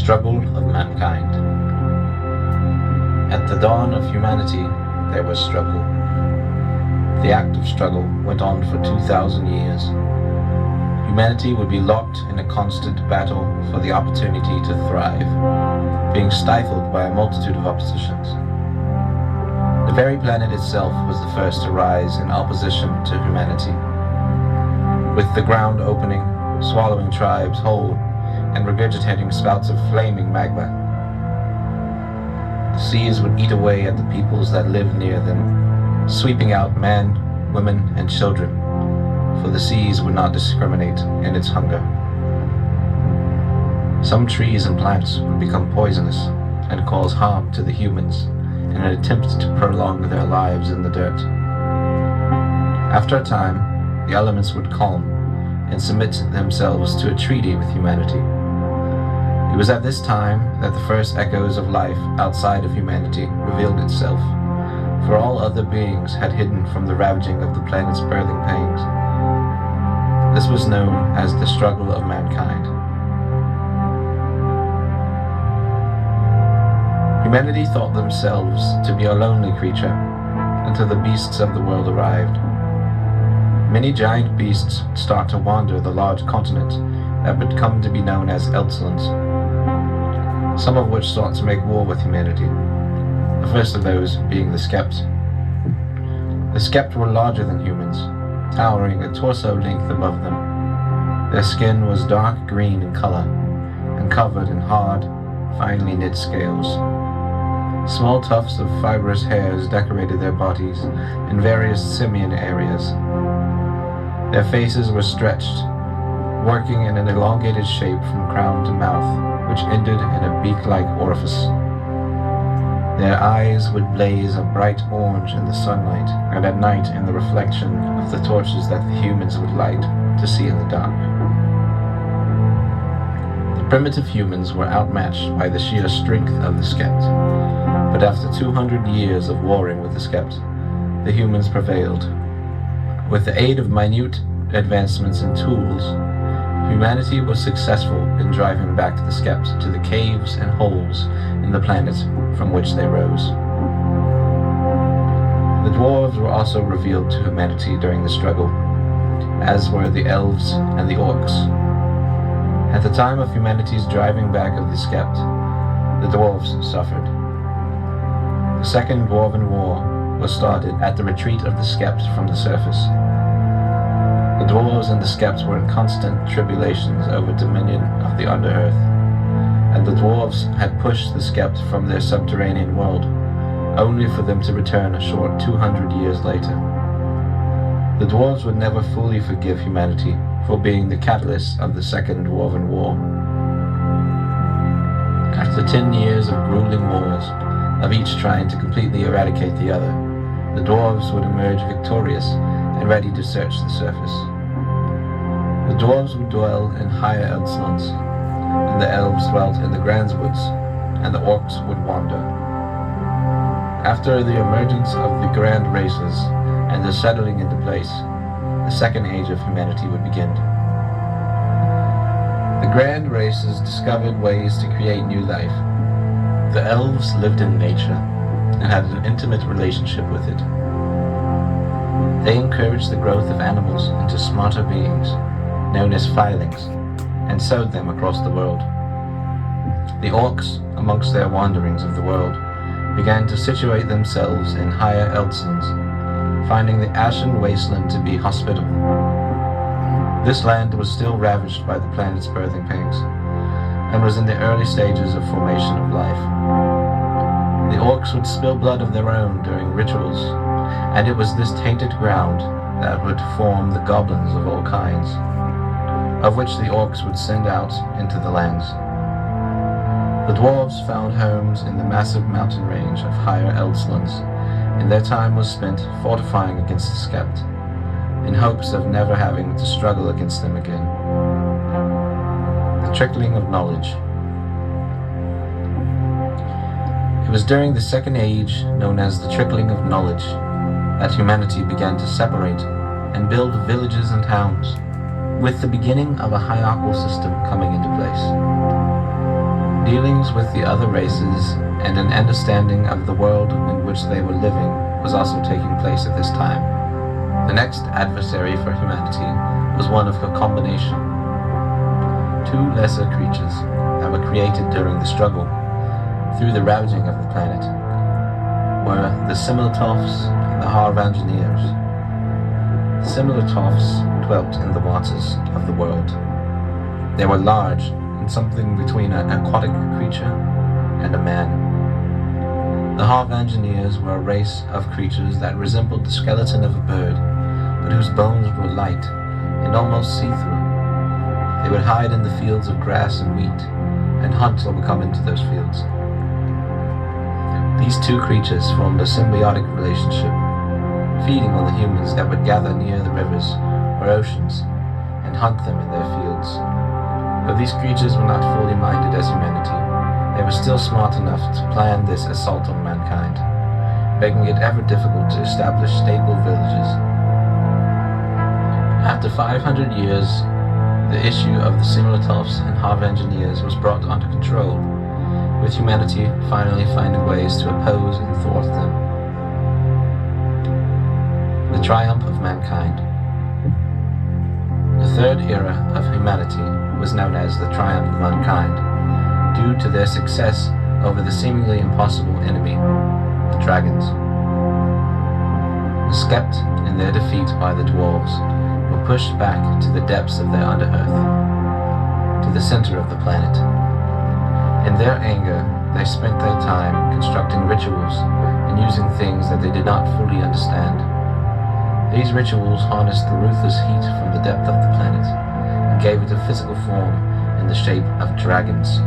Struggle of Mankind. At the dawn of humanity, there was struggle. The act of struggle went on for 2,000 years. Humanity would be locked in a constant battle for the opportunity to thrive, being stifled by a multitude of oppositions. The very planet itself was the first to rise in opposition to humanity, with the ground opening, swallowing tribes whole, and regurgitating spouts of flaming magma. The seas would eat away at the peoples that lived near them, sweeping out men, women, and children, for the seas would not discriminate in its hunger. Some trees and plants would become poisonous and cause harm to the humans in an attempt to prolong their lives in the dirt. After a time, the elements would calm and submit themselves to a treaty with humanity. It was at this time that the first echoes of life outside of humanity revealed itself, for all other beings had hidden from the ravaging of the planet's birthing pains. This was known as the struggle of mankind. Humanity thought themselves to be a lonely creature until the beasts of the world arrived. Many giant beasts would start to wander the large continent that would come to be known as Eldslands, some of which sought to make war with humanity, the first of those being the Skept. The Skept were larger than humans, towering a torso length above them. Their skin was dark green in color and covered in hard, finely knit scales. Small tufts of fibrous hairs decorated their bodies in various simian areas. Their faces were stretched, working in an elongated shape from crown to mouth, which ended in a beak-like orifice. Their eyes would blaze a bright orange in the sunlight, and at night in the reflection of the torches that the humans would light to see in the dark. The primitive humans were outmatched by the sheer strength of the Skept, but after 200 years of warring with the Skept, the humans prevailed. With the aid of minute advancements in tools, humanity was successful in driving back the Skept to the caves and holes in the planet from which they rose. The dwarves were also revealed to humanity during the struggle, as were the elves and the orcs. At the time of humanity's driving back of the Skept, the dwarves suffered. The Second Dwarven War was started at the retreat of the Skept from the surface. The dwarves and the Skept were in constant tribulations over dominion of the Underearth, and the dwarves had pushed the Skept from their subterranean world, only for them to return a short 200 years later. The dwarves would never fully forgive humanity for being the catalyst of the Second Dwarven War. After 10 years of grueling wars, of each trying to completely eradicate the other, the dwarves would emerge victorious and ready to search the surface. The dwarves would dwell in higher Eldslands, and the elves dwelt in the Grandswoods, and the orcs would wander. After the emergence of the grand races and their settling into place, the second age of humanity would begin. The grand races discovered ways to create new life. The elves lived in nature and had an intimate relationship with it. They encouraged the growth of animals into smarter beings, known as filings, and sowed them across the world. The orcs, amongst their wanderings of the world, began to situate themselves in higher Eldslands, finding the ashen wasteland to be hospitable. This land was still ravaged by the planet's birthing pains, and was in the early stages of formation of life. The orcs would spill blood of their own during rituals, and it was this tainted ground that would form the goblins of all kinds, of which the orcs would send out into the lands. The dwarves found homes in the massive mountain range of higher Eldslands, and their time was spent fortifying against the Skept, in hopes of never having to struggle against them again. The trickling of knowledge. It was during the Second Age, known as the trickling of knowledge, that humanity began to separate and build villages and towns, with the beginning of a hierarchical system coming into place. Dealings with the other races and an understanding of the world in which they were living was also taking place at this time. The next adversary for humanity was one of a combination. Two lesser creatures that were created during the struggle through the ravaging of the planet were the Similitoffs and the Harvangineers. The Similitoffs dwelt in the waters of the world. They were large and something between an aquatic creature and a man. The Harvangineers were a race of creatures that resembled the skeleton of a bird, but whose bones were light and almost see-through. They would hide in the fields of grass and wheat, and hunt or come into those fields. These two creatures formed a symbiotic relationship, feeding on the humans that would gather near the rivers or oceans and hunt them in their fields. Though these creatures were not fully minded as humanity, they were still smart enough to plan this assault on mankind, making it ever difficult to establish stable villages. After 500 years, the issue of the Similitoffs and Harvangineers was brought under control, with humanity finally finding ways to oppose and thwart them. The triumph of mankind. The third era of humanity was known as the triumph of mankind, due to their success over the seemingly impossible enemy, the dragons. The Skept, in their defeat by the dwarves, were pushed back to the depths of their under-earth, to the center of the planet. In their anger, they spent their time constructing rituals and using things that they did not fully understand. These rituals harnessed the ruthless heat from the depth of the planet and gave it a physical form in the shape of dragons.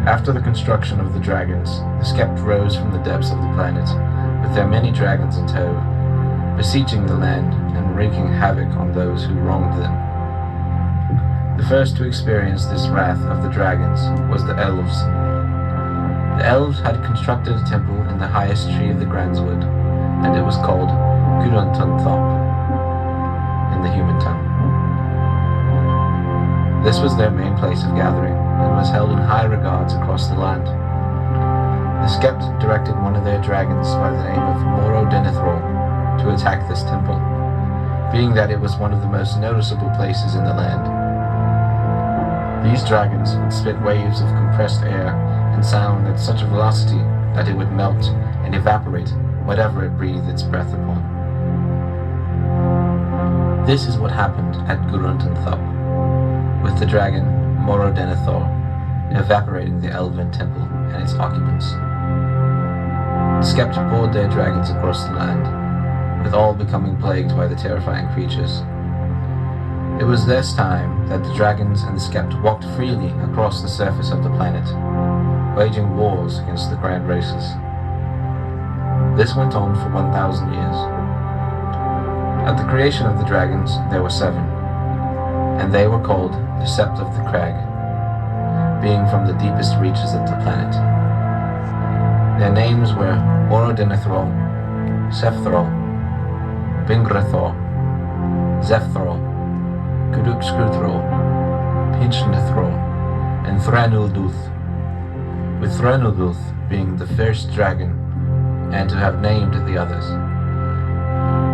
After the construction of the dragons, the Skept rose from the depths of the planet with their many dragons in tow, besieging the land and wreaking havoc on those who wronged them. The first to experience this wrath of the dragons was the elves. The elves had constructed a temple in the highest tree of the Grandswood, and it was called Guruntunthop in the human tongue. This was their main place of gathering, and was held in high regards across the land. The Skept directed one of their dragons by the name of Moro-Denethor to attack this temple, being that it was one of the most noticeable places in the land. These dragons would spit waves of compressed air and sound at such a velocity that it would melt and evaporate whatever it breathed its breath upon. This is what happened at Guruntunthop, with the dragon Moro-Denethor evaporating the elven temple and its occupants. The Skept poured their dragons across the land, with all becoming plagued by the terrifying creatures. It was this time that the dragons and the Skept walked freely across the surface of the planet, waging wars against the grand races. This went on for 1,000 years. At the creation of the dragons, there were 7, and they were called the Sept of the Crag, being from the deepest reaches of the planet. Their names were Moro-Denethor, Sefthrol, Bingrathor, Zefthrol, Kudukskruthrol, Pinchnethrol, and Thranulduth, with Thranulduth being the first dragon, and to have named the others.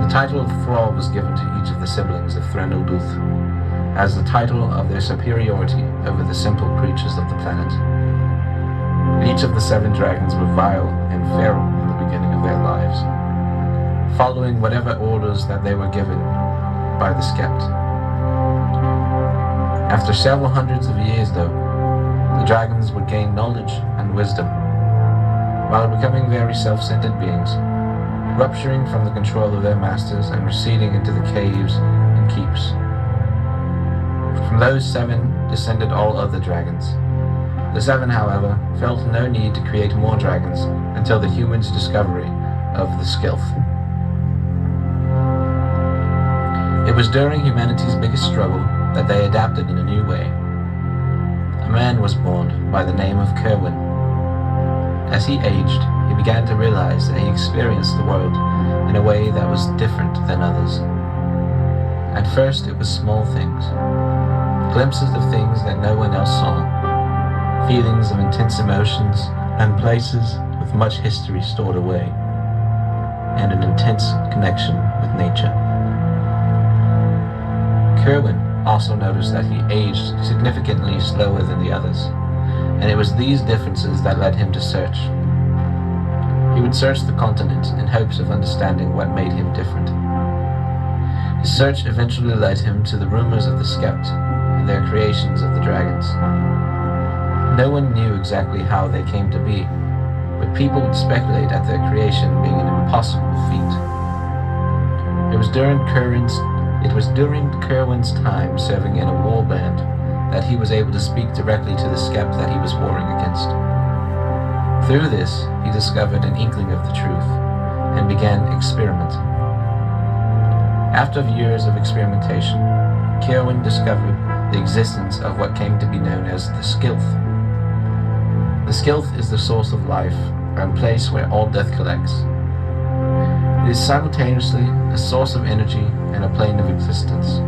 The title of Thrall was given to each of the siblings of Thranulduth, as the title of their superiority over the simple creatures of the planet. Each of the 7 dragons were vile and feral in the beginning of their lives, following whatever orders that they were given by the Skept. After several hundreds of years, though, the dragons would gain knowledge and wisdom, while becoming very self-centered beings, rupturing from the control of their masters and receding into the caves and keeps. From those 7 descended all other dragons. The 7, however, felt no need to create more dragons until the humans' discovery of the Skilth. It was during humanity's biggest struggle that they adapted in a new way. A man was born by the name of Kerwin. As he aged, he began to realize that he experienced the world in a way that was different than others. At first, it was small things, glimpses of things that no one else saw, feelings of intense emotions, and places with much history stored away, and an intense connection with nature. Kerwin also noticed that he aged significantly slower than the others, and it was these differences that led him to search. He would search the continent in hopes of understanding what made him different. His search eventually led him to the rumors of the Skept and their creations of the dragons. No one knew exactly how they came to be, but people would speculate at their creation being an impossible feat. It was during Kerwin's time serving in a war band that he was able to speak directly to the Skept that he was warring against. Through this, he discovered an inkling of the truth and began experimenting. After years of experimentation, Kerwin discovered the existence of what came to be known as the Skilth. The Skilth is the source of life and place where all death collects. It is simultaneously a source of energy and a plane of existence.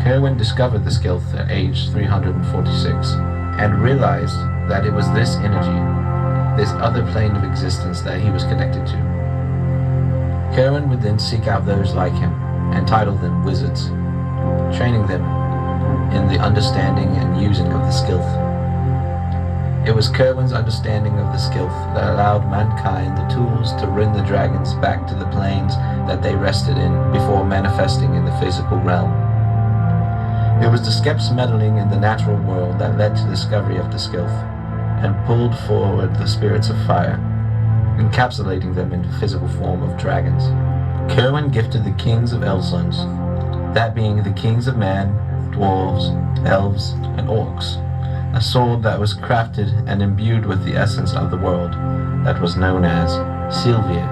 Kerwin discovered the Skilth at age 346 and realized that it was this energy, this other plane of existence that he was connected to. Kerwin would then seek out those like him and title them wizards, training them in the understanding and using of the Skilth. It was Kerwin's understanding of the Skilth that allowed mankind the tools to bring the dragons back to the planes that they rested in before manifesting in the physical realm. It was the Skept's meddling in the natural world that led to the discovery of the Skilth and pulled forward the spirits of fire, encapsulating them in the physical form of dragons. Kerwin gifted the kings of Elsons, that being the kings of man, dwarves, elves, and orcs, a sword that was crafted and imbued with the essence of the world that was known as Sylvia.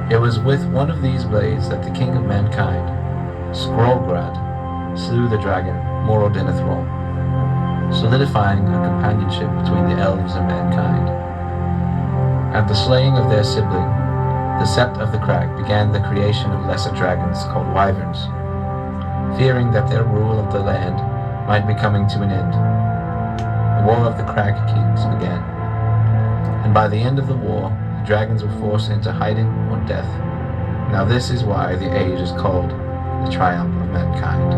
It was with one of these blades that the king of mankind, Skrolgrad, slew the dragon Morodinathrol, solidifying a companionship between the elves and mankind. At the slaying of their sibling, the Sept of the Crag began the creation of lesser dragons called wyverns, fearing that their rule of the land might be coming to an end. The War of the Crag Kings began, and by the end of the war, the dragons were forced into hiding or death. Now this is why the age is called the Triumph of Mankind.